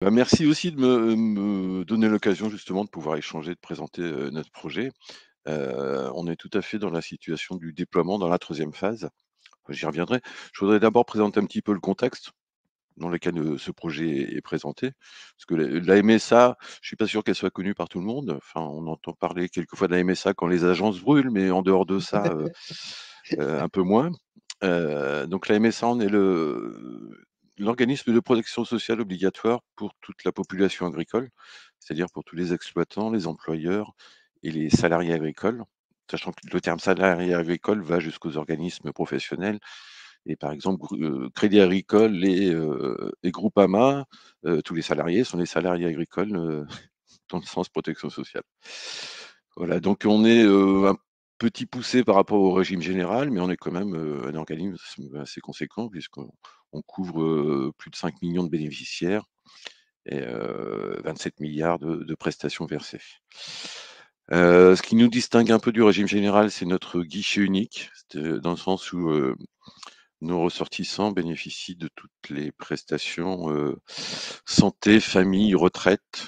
Bah, merci aussi de me donner l'occasion justement de pouvoir échanger, de présenter, notre projet. On est tout à fait dans la situation du déploiement dans la troisième phase. J'y reviendrai. Je voudrais d'abord présenter un petit peu le contexte dans lequel, ce projet est présenté. Parce que la MSA, je suis pas sûr qu'elle soit connue par tout le monde. Enfin, on entend parler quelquefois de la MSA quand les agences brûlent, mais en dehors de ça, un peu moins. Donc la MSA, on est l'organisme de protection sociale obligatoire pour toute la population agricole, c'est-à-dire pour tous les exploitants, les employeurs et les salariés agricoles. Sachant que le terme salarié agricole va jusqu'aux organismes professionnels et par exemple Crédit Agricole et Groupama, tous les salariés sont les salariés agricoles, dans le sens protection sociale. Voilà, donc on est, un petit poussé par rapport au régime général, mais on est quand même, un organisme assez conséquent puisqu'on couvre, plus de 5 millions de bénéficiaires et 27 milliards de prestations versées. Ce qui nous distingue un peu du régime général, c'est notre guichet unique, dans le sens où, nos ressortissants bénéficient de toutes les prestations, santé, famille, retraite,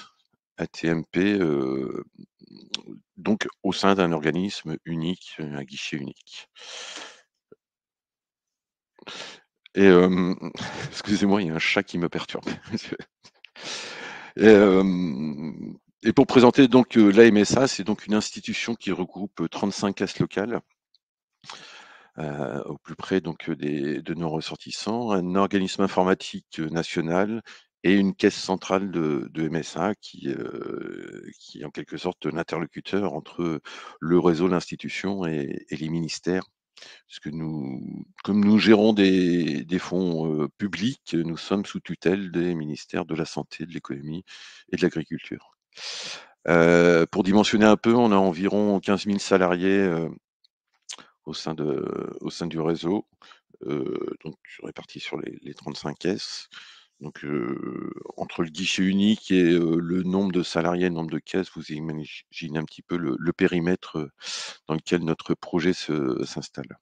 AT-MP, donc au sein d'un organisme unique, un guichet unique. Et excusez-moi, il y a un chat qui me perturbe. Et pour présenter donc, l'AMSA, c'est donc une institution qui regroupe 35 caisses locales, au plus près donc, de nos ressortissants, un organisme informatique, national et une caisse centrale de MSA qui est en quelque sorte l'interlocuteur entre le réseau, l'institution et les ministères. Puisque comme nous gérons des fonds, publics, nous sommes sous tutelle des ministères de la santé, de l'économie et de l'agriculture. Pour dimensionner un peu, on a environ 15 000 salariés, au sein du réseau, donc répartis sur les 35 caisses. Donc, entre le guichet unique et le nombre de salariés, le nombre de caisses, vous imaginez un petit peu le périmètre, dans lequel notre projet s'installe.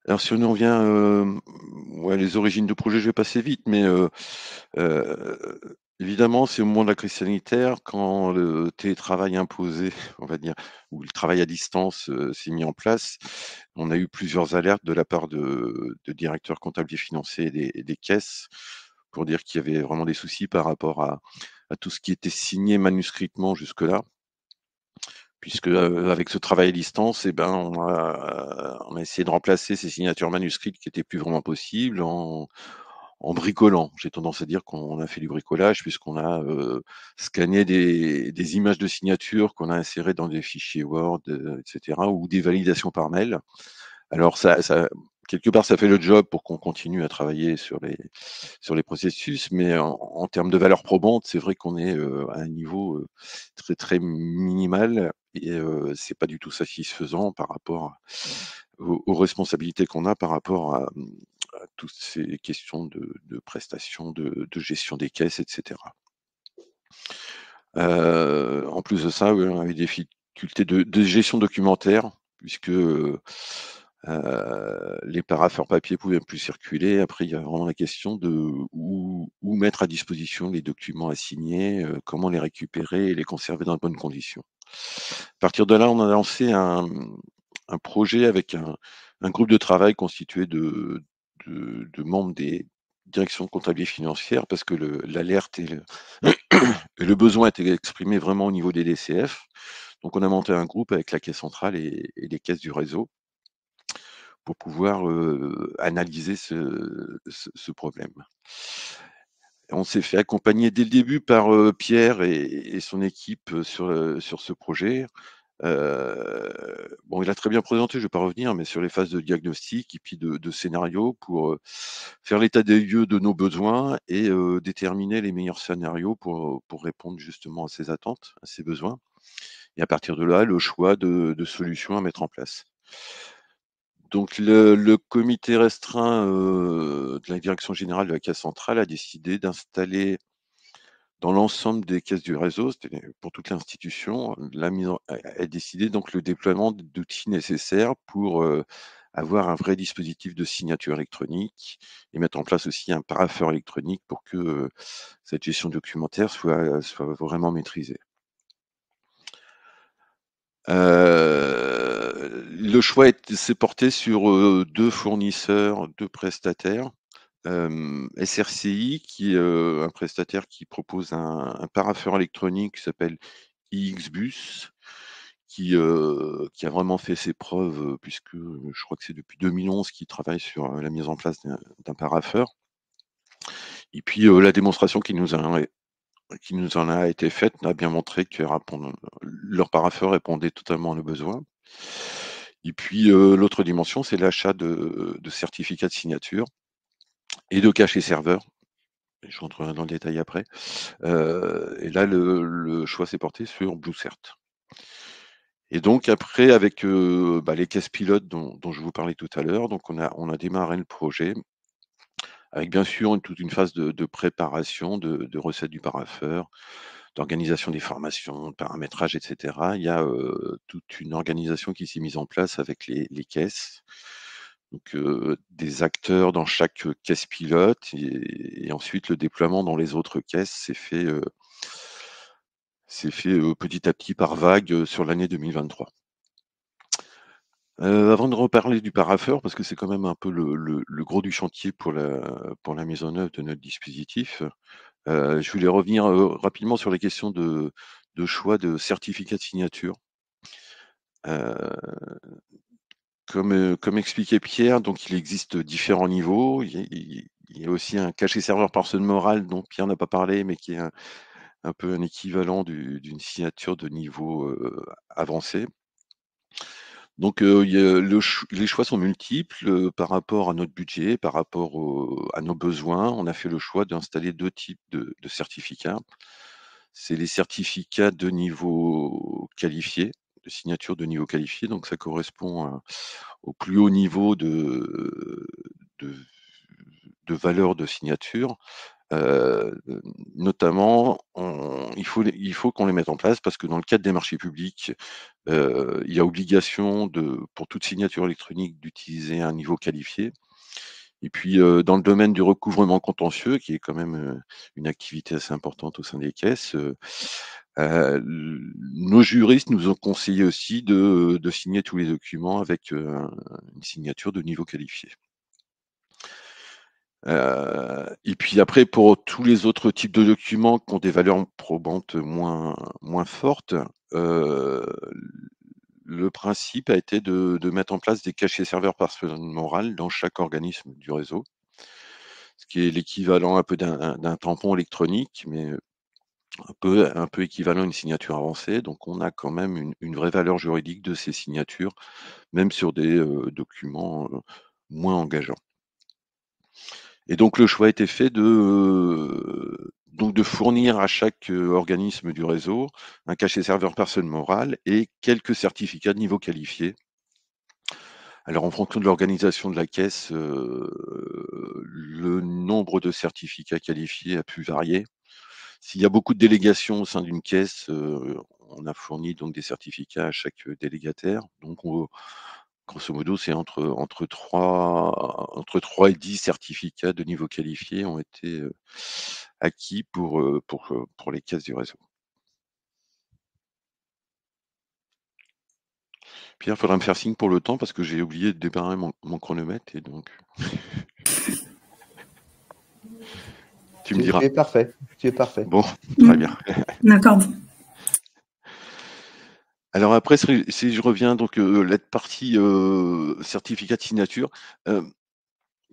Alors si on en vient, ouais, les origines du projet, je vais passer vite, mais heu, évidemment, c'est au moment de la crise sanitaire quand le télétravail imposé, on va dire, ou le travail à distance, s'est mis en place. On a eu plusieurs alertes de la part de directeurs comptables et financiers et des caisses pour dire qu'il y avait vraiment des soucis par rapport à tout ce qui était signé manuscritement jusque-là. Puisque, avec ce travail à distance et ben, on a essayé de remplacer ces signatures manuscrites qui étaient plus vraiment possibles en bricolant. J'ai tendance à dire qu'on a fait du bricolage puisqu'on a, scanné des images de signatures qu'on a insérées dans des fichiers Word, et cetera ou des validations par mail. Alors ça quelque part, ça fait le job pour qu'on continue à travailler sur les processus, mais en termes de valeur probante, c'est vrai qu'on est, à un niveau, très, très minimal et c'est pas du tout satisfaisant par rapport aux responsabilités qu'on a par rapport à toutes ces questions de prestations, de gestion des caisses et cetera. En plus de ça, oui, on avait des difficultés de gestion documentaire puisque, les parapheurs papier pouvaient plus circuler. Après, il y a vraiment la question de où mettre à disposition les documents à signer, comment les récupérer et les conserver dans de bonnes conditions. À partir de là, on a lancé un projet avec un groupe de travail constitué de membres des directions comptables et financières parce que l'alerte et le besoin était exprimé vraiment au niveau des DCF. Donc on a monté un groupe avec la caisse centrale et les caisses du réseau pour pouvoir, analyser ce problème. On s'est fait accompagner dès le début par, Pierre et son équipe, sur ce projet. Bon, il a très bien présenté, je vais pas revenir, mais sur les phases de diagnostic et puis de scénario pour, faire l'état des lieux de nos besoins et déterminer les meilleurs scénarios pour répondre justement à ces attentes, à ces besoins et à partir de là, le choix de solutions à mettre en place. Donc le comité restreint, de la direction générale de la caisse centrale a décidé d'installer dans l'ensemble des caisses du réseau, c'était pour toute l'institution, la mise en a décidé donc le déploiement d'outils nécessaires pour, avoir un vrai dispositif de signature électronique et mettre en place aussi un parapheur électronique pour que cette gestion documentaire soit vraiment maîtrisée. Le choix s'est porté sur 2 fournisseurs, 2 prestataires. SRCI qui est un prestataire qui propose un parapheur électronique qui s'appelle iXBus, qui a vraiment fait ses preuves, puisque je crois que c'est depuis 2011 qu'il travaille sur la mise en place d'un parapheur. Et puis la démonstration qui nous en a été faite a bien montré que leur parapheur répondait totalement à nos besoins. Et puis l'autre dimension, c'est l'achat de certificats de signature et de cachets serveurs. Je rentrerai dans le détail après. Et là, le choix s'est porté sur BlueCert. Et donc après avec, les caisses pilotes dont je vous parlais tout à l'heure, donc on a démarré le projet avec bien sûr toute une phase de préparation, de recettes du parapheur, d'organisation des formations, de paramétrage et cetera. Il y a, toute une organisation qui s'est mise en place avec les caisses. Donc, des acteurs dans chaque caisse pilote et ensuite le déploiement dans les autres caisses s'est fait petit à petit par vague, sur l'année 2023. Avant de reparler du parapheur, parce que c'est quand même un peu le gros du chantier pour la mise en œuvre de notre dispositif, je voulais revenir, rapidement sur les questions de choix de certificat de signature. Heu, comme expliquait Pierre, donc il existe différents niveaux. Il y a aussi un cachet serveur personne morale dont Pierre n'a pas parlé, mais qui est un peu un équivalent d'une signature de niveau, avancé. Donc, il y a les choix sont multiples, par rapport à notre budget, par rapport à nos besoins. On a fait le choix d'installer 2 types de certificats. C'est les certificats de niveau qualifié, de signature de niveau qualifié, donc ça correspond au plus haut niveau de valeur de signature. Heu, Notamment, il faut qu'on les mette en place parce que dans le cadre des marchés publics, il y a obligation pour toute signature électronique d'utiliser un niveau qualifié. Et puis, dans le domaine du recouvrement contentieux, qui est quand même, une activité assez importante au sein des caisses, l nos juristes nous ont conseillé aussi de signer tous les documents avec, une signature de niveau qualifié. Et puis après pour tous les autres types de documents qui ont des valeurs probantes moins fortes, heu, le principe a été de mettre en place des cachets serveurs personne morale dans chaque organisme du réseau. Ce qui est l'équivalent un peu d'un tampon électronique, mais un peu équivalent à une signature avancée. Donc on a quand même une vraie valeur juridique de ces signatures, même sur des, documents, moins engageants. Et donc le choix a été fait de fournir à chaque, organisme du réseau un cachet serveur personne morale et quelques certificats de niveau qualifié. Alors en fonction de l'organisation de la caisse, le nombre de certificats qualifiés a pu varier. S'il y a beaucoup de délégations au sein d'une caisse, on a fourni donc des certificats à chaque, délégataire. Donc grosso modo, c'est entre trois et 10 certificats de niveau qualifié ont été, acquis pour les caisses du réseau. Pierre, il faudra me faire signe pour le temps parce que j'ai oublié de démarrer mon chronomètre et donc tu me Tu diras. es parfait. Tu es parfait. Bon, très bien. D'accord. Alors après, si je reviens donc, la partie, certificat de signature, hem,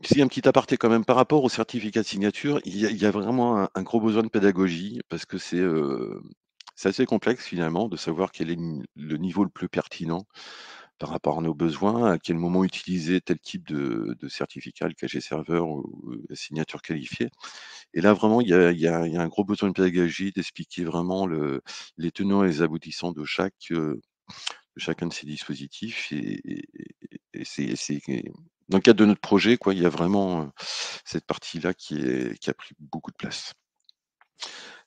si un petit aparté quand même par rapport au certificat de signature, il y a vraiment un gros besoin de pédagogie parce que c'est assez complexe finalement de savoir quel est le niveau le plus pertinent par rapport à nos besoins, à quel moment utiliser tel type de certificat, le cachet serveur ou la signature qualifiée. Et là vraiment il y a un gros besoin de pédagogie, d'expliquer vraiment les tenants et les aboutissants de chacun de ces dispositifs et c'est dans le cadre de notre projet, quoi, il y a vraiment, cette partie-là qui a pris beaucoup de place.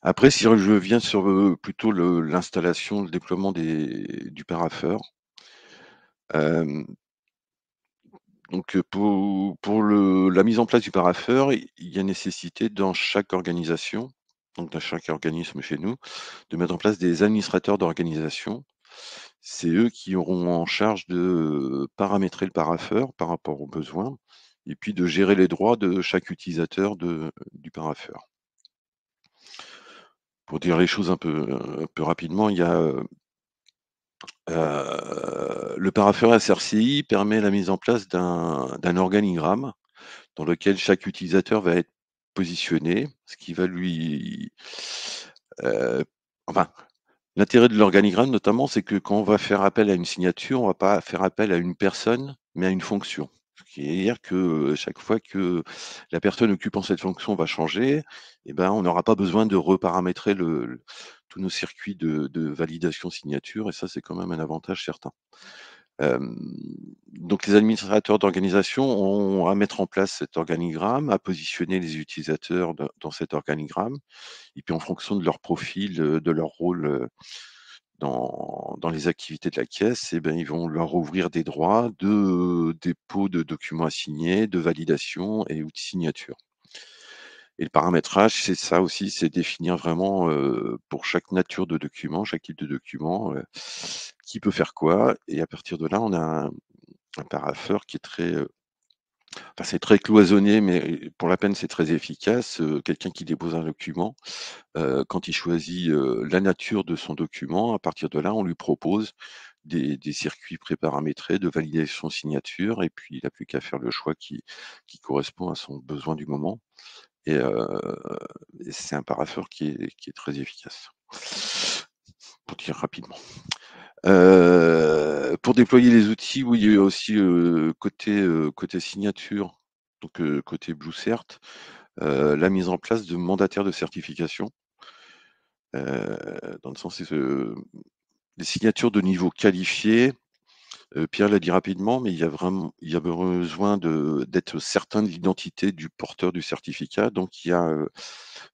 Après, si je viens sur, plutôt l'installation, le déploiement du parapheur, hem, Pour le la mise en place du parapheur, il y a nécessité dans chaque organisation, donc dans chaque organisme chez nous, de mettre en place des administrateurs d'organisation. C'est eux qui auront en charge de, paramétrer le parapheur par rapport aux besoins et puis de gérer les droits de chaque utilisateur du parapheur. Pour dire les choses un peu rapidement, il y a, le parapheur SRCI permet la mise en place d'un organigramme dans lequel chaque utilisateur va être positionné, ce qui va lui, heu, enfin, l'intérêt de l'organigramme notamment, c'est que quand on va faire appel à une signature, on va pas faire appel à une personne, mais à une fonction. Ce qui veut dire que, chaque fois que la personne occupant cette fonction va changer, et ben, on n'aura pas besoin de reparamétrer tous nos circuits de validation signature et ça, c'est quand même un avantage certain. Hem, donc les administrateurs d'organisation ont à mettre en place cet organigramme, à positionner les utilisateurs dans cet organigramme et puis en fonction de leur profil, de leur rôle, dans les activités de la caisse et ben, ils vont leur ouvrir des droits de, dépôt de documents à signer, de validation et ou de signature. Et le paramétrage, c'est ça aussi, c'est définir vraiment, pour chaque nature de document, chaque type de document, qui peut faire quoi et à partir de là, on a un parapheur qui est très, enfin, c'est très cloisonné, mais pour la peine, c'est très efficace. Quelqu'un qui dépose un document, quand il choisit, la nature de son document, à partir de là, on lui propose des circuits préparamétrés de validation signature et puis il n'a plus qu'à faire le choix qui correspond à son besoin du moment et c'est un parapheur qui est très efficace. Pour dire rapidement. Pour déployer les outils, oui, il y a aussi, côté signature, donc côté BlueCert, la mise en place de mandataires de certification, dans le sens, les signatures de niveau qualifié, Pierre l'a dit rapidement, mais il y a besoin d'être certain de l'identité du porteur du certificat. Donc il y a,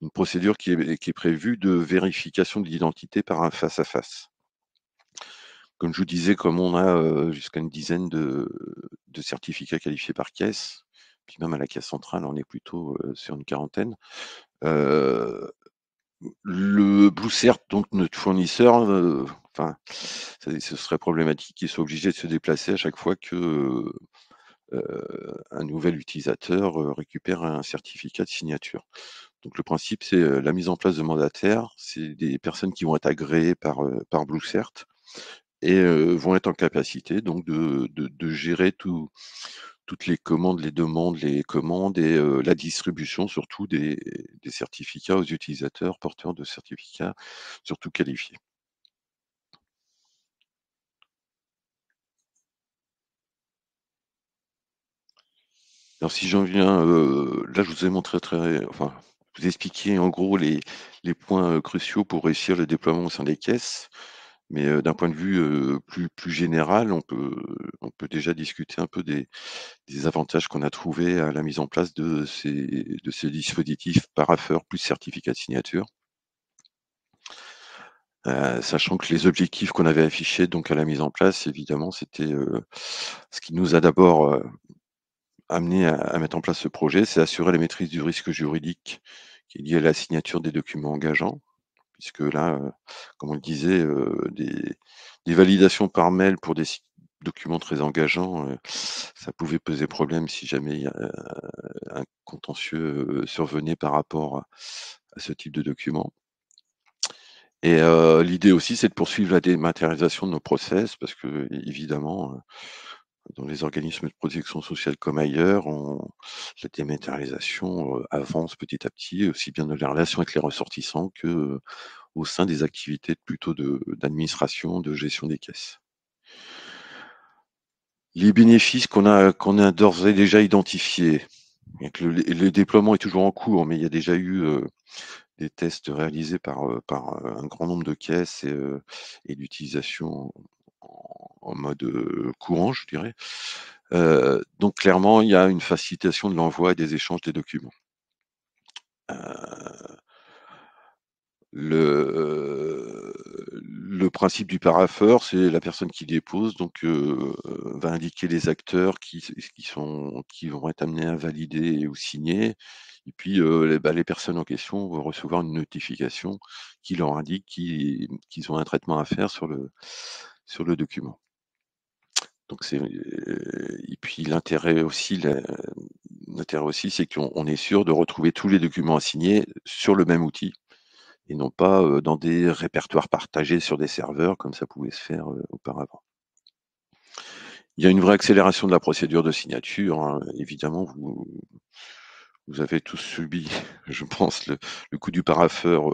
une procédure qui est prévue de vérification de l'identité par un face à face. Comme je vous disais, comme on a, jusqu'à une dizaine de certificats qualifiés par caisse, puis même à la caisse centrale, on est plutôt, sur une quarantaine. Heu, le BlueCert, donc notre fournisseur, enfin, ce serait problématique qu'il soit obligé de se déplacer à chaque fois que, un nouvel utilisateur, récupère un certificat de signature. Donc le principe, c'est, la mise en place de mandataires. C'est des personnes qui vont être agréées par BlueCert et vont être en capacité donc de gérer toutes les commandes, les demandes, les commandes et la distribution surtout des certificats aux utilisateurs porteurs de certificats, surtout qualifiés. Alors si j'en viens, là je vous ai montré enfin, je vous ai expliqué en gros les points, cruciaux pour réussir le déploiement au sein des caisses. Mais, d'un point de vue, plus général, on peut déjà discuter un peu des avantages qu'on a trouvés à la mise en place de ces dispositifs parapheurs plus certificat de signature. Sachant que les objectifs qu'on avait affichés donc à la mise en place, évidemment, c'était, ce qui nous a d'abord, amenés à mettre en place ce projet, c'est assurer la maîtrise du risque juridique qui est lié à la signature des documents engageants. Puisque là, comme on le disait, des validations par mail pour des documents très engageants, ça pouvait poser problème si jamais il y a, un contentieux, survenait par rapport à ce type de document et l'idée aussi, c'est de poursuivre la dématérialisation de nos process parce qu'évidemment, dans les organismes de protection sociale comme ailleurs, la dématérialisation, avance petit à petit, aussi bien dans les relations avec les ressortissants que, au sein des activités plutôt d'administration, de gestion des caisses. Les bénéfices qu'on a d'ores et déjà identifiés et que le déploiement est toujours en cours, mais il y a déjà eu, des tests réalisés par un grand nombre de caisses et d'utilisation en mode, courant, je dirais. Donc clairement, il y a une facilitation de l'envoi et des échanges des documents. Heu Le le principe du parapheur, c'est la personne qui dépose donc va indiquer les acteurs qui vont être amenés à valider ou signer et puis, les personnes en question vont recevoir une notification qui leur indique qu'ils ont un traitement à faire sur le document. Donc et puis l'intérêt aussi, c'est qu'on est sûr de retrouver tous les documents à signer sur le même outil et non pas, dans des répertoires partagés sur des serveurs comme ça pouvait se faire, auparavant. Il y a une vraie accélération de la procédure de signature, hein. Évidemment, vous avez tous subi, je pense, le coup du parapheur,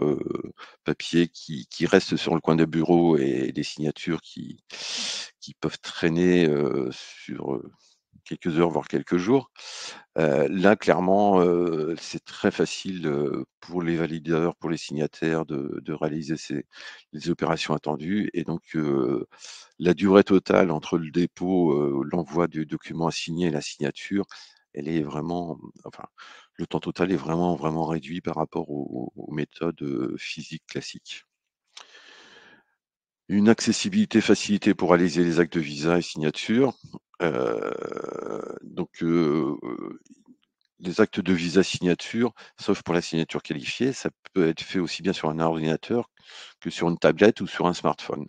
papier qui reste sur le coin des bureaux et des signatures qui peuvent traîner, sur, quelques heures, voire quelques jours. Là, clairement, c'est très facile, pour les valideurs, pour les signataires de réaliser les opérations attendues et donc la durée totale entre le dépôt, l'envoi du document à signer et la signature, elle est vraiment enfin, le temps total est vraiment, vraiment réduit par rapport aux méthodes, physiques classiques. Une accessibilité facilitée pour réaliser les actes de visa et signature, heu, donc les actes de visa signature, sauf pour la signature qualifiée, ça peut être fait aussi bien sur un ordinateur que sur une tablette ou sur un smartphone.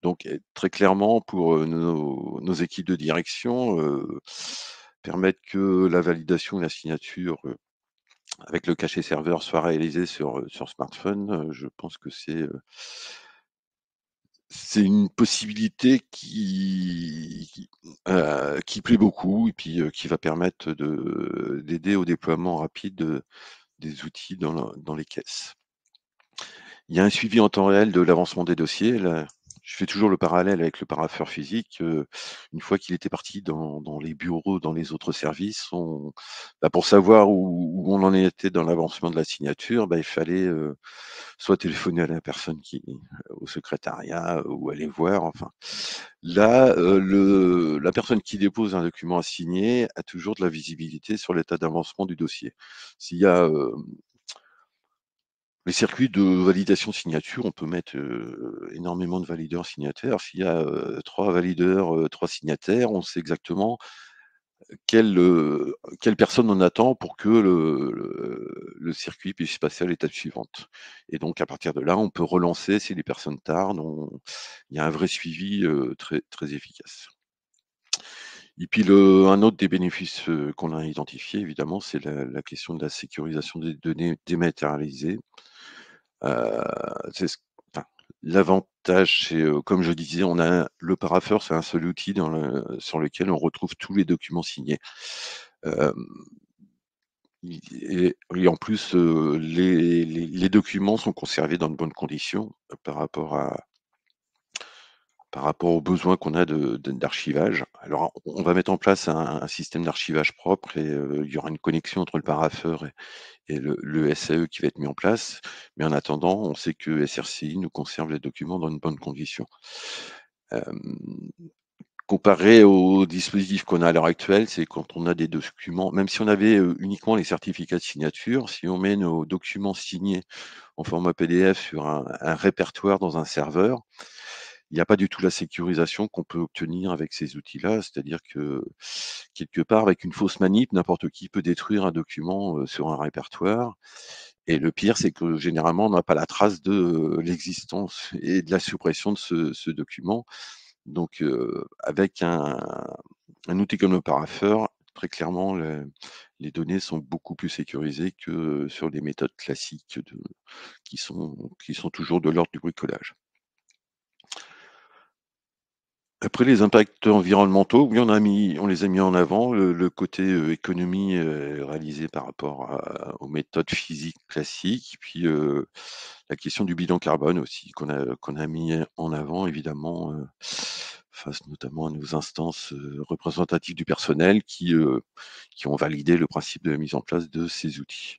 Donc très clairement pour, nos équipes de direction, permettre que la validation et la signature, avec le cachet serveur soit réalisée sur smartphone, je pense que c'est une possibilité qui plaît beaucoup et puis, qui va permettre d'aider au déploiement rapide des outils dans les caisses. Il y a un suivi en temps réel de l'avancement des dossiers. Là, je fais toujours le parallèle avec le parapheur physique, une fois qu'il était parti dans les bureaux, dans les autres services, pour savoir où on en était dans l'avancement de la signature, il fallait, soit téléphoner à la personne au secrétariat ou aller voir, enfin. Là, la personne qui dépose un document à signer a toujours de la visibilité sur l'état d'avancement du dossier. S'il y a, les circuits de validation signature, on peut mettre, énormément de valideurs signataires. S'il y a, 3 valideurs, 3 signataires, on sait exactement quelle personne on attend pour que le circuit puisse passer à l'étape suivante et donc à partir de là, on peut relancer si les personnes tardent, il y a un vrai suivi, très très efficace. Et puis un autre des bénéfices, qu'on a identifié évidemment, c'est la question de la sécurisation des données dématérialisées. Heu, c'est ce enfin, l'avantage, c'est, comme je disais, on a le parapheur, c'est un seul outil sur lequel on retrouve tous les documents signés. Hem, i et en plus, les documents sont conservés dans de bonnes conditions, par rapport aux besoins qu'on a d'archivage. Alors, on va mettre en place un système d'archivage propre et il y aura une connexion entre le parapheur et le SAE qui va être mis en place. Mais en attendant, on sait que SRCI nous conserve les documents dans de bonnes conditions. Hem, Comparé au dispositif qu'on a à l'heure actuelle, c'est quand on a des documents même si on avait, uniquement les certificats de signature, si on met nos documents signés en format PDF sur un répertoire dans un serveur, il n'y a pas du tout la sécurisation qu'on peut obtenir avec ces outils-là. C'est-à-dire que, quelque part, avec une fausse manip, n'importe qui peut détruire un document, sur un répertoire et le pire, c'est que généralement, on n'a pas la trace de, l'existence et de la suppression de ce document. Donc, avec un outil comme le Parapheur, très clairement, les données sont beaucoup plus sécurisées que sur les méthodes classiques qui sont toujours de l'ordre du bricolage. Après les impacts environnementaux, oui, on les a mis en avant, le côté, économie, réalisé par rapport aux méthodes physiques classiques, puis, la question du bilan carbone aussi qu'on a mis en avant évidemment, face notamment à nos instances, représentatives du personnel qui ont validé le principe de la mise en place de ces outils.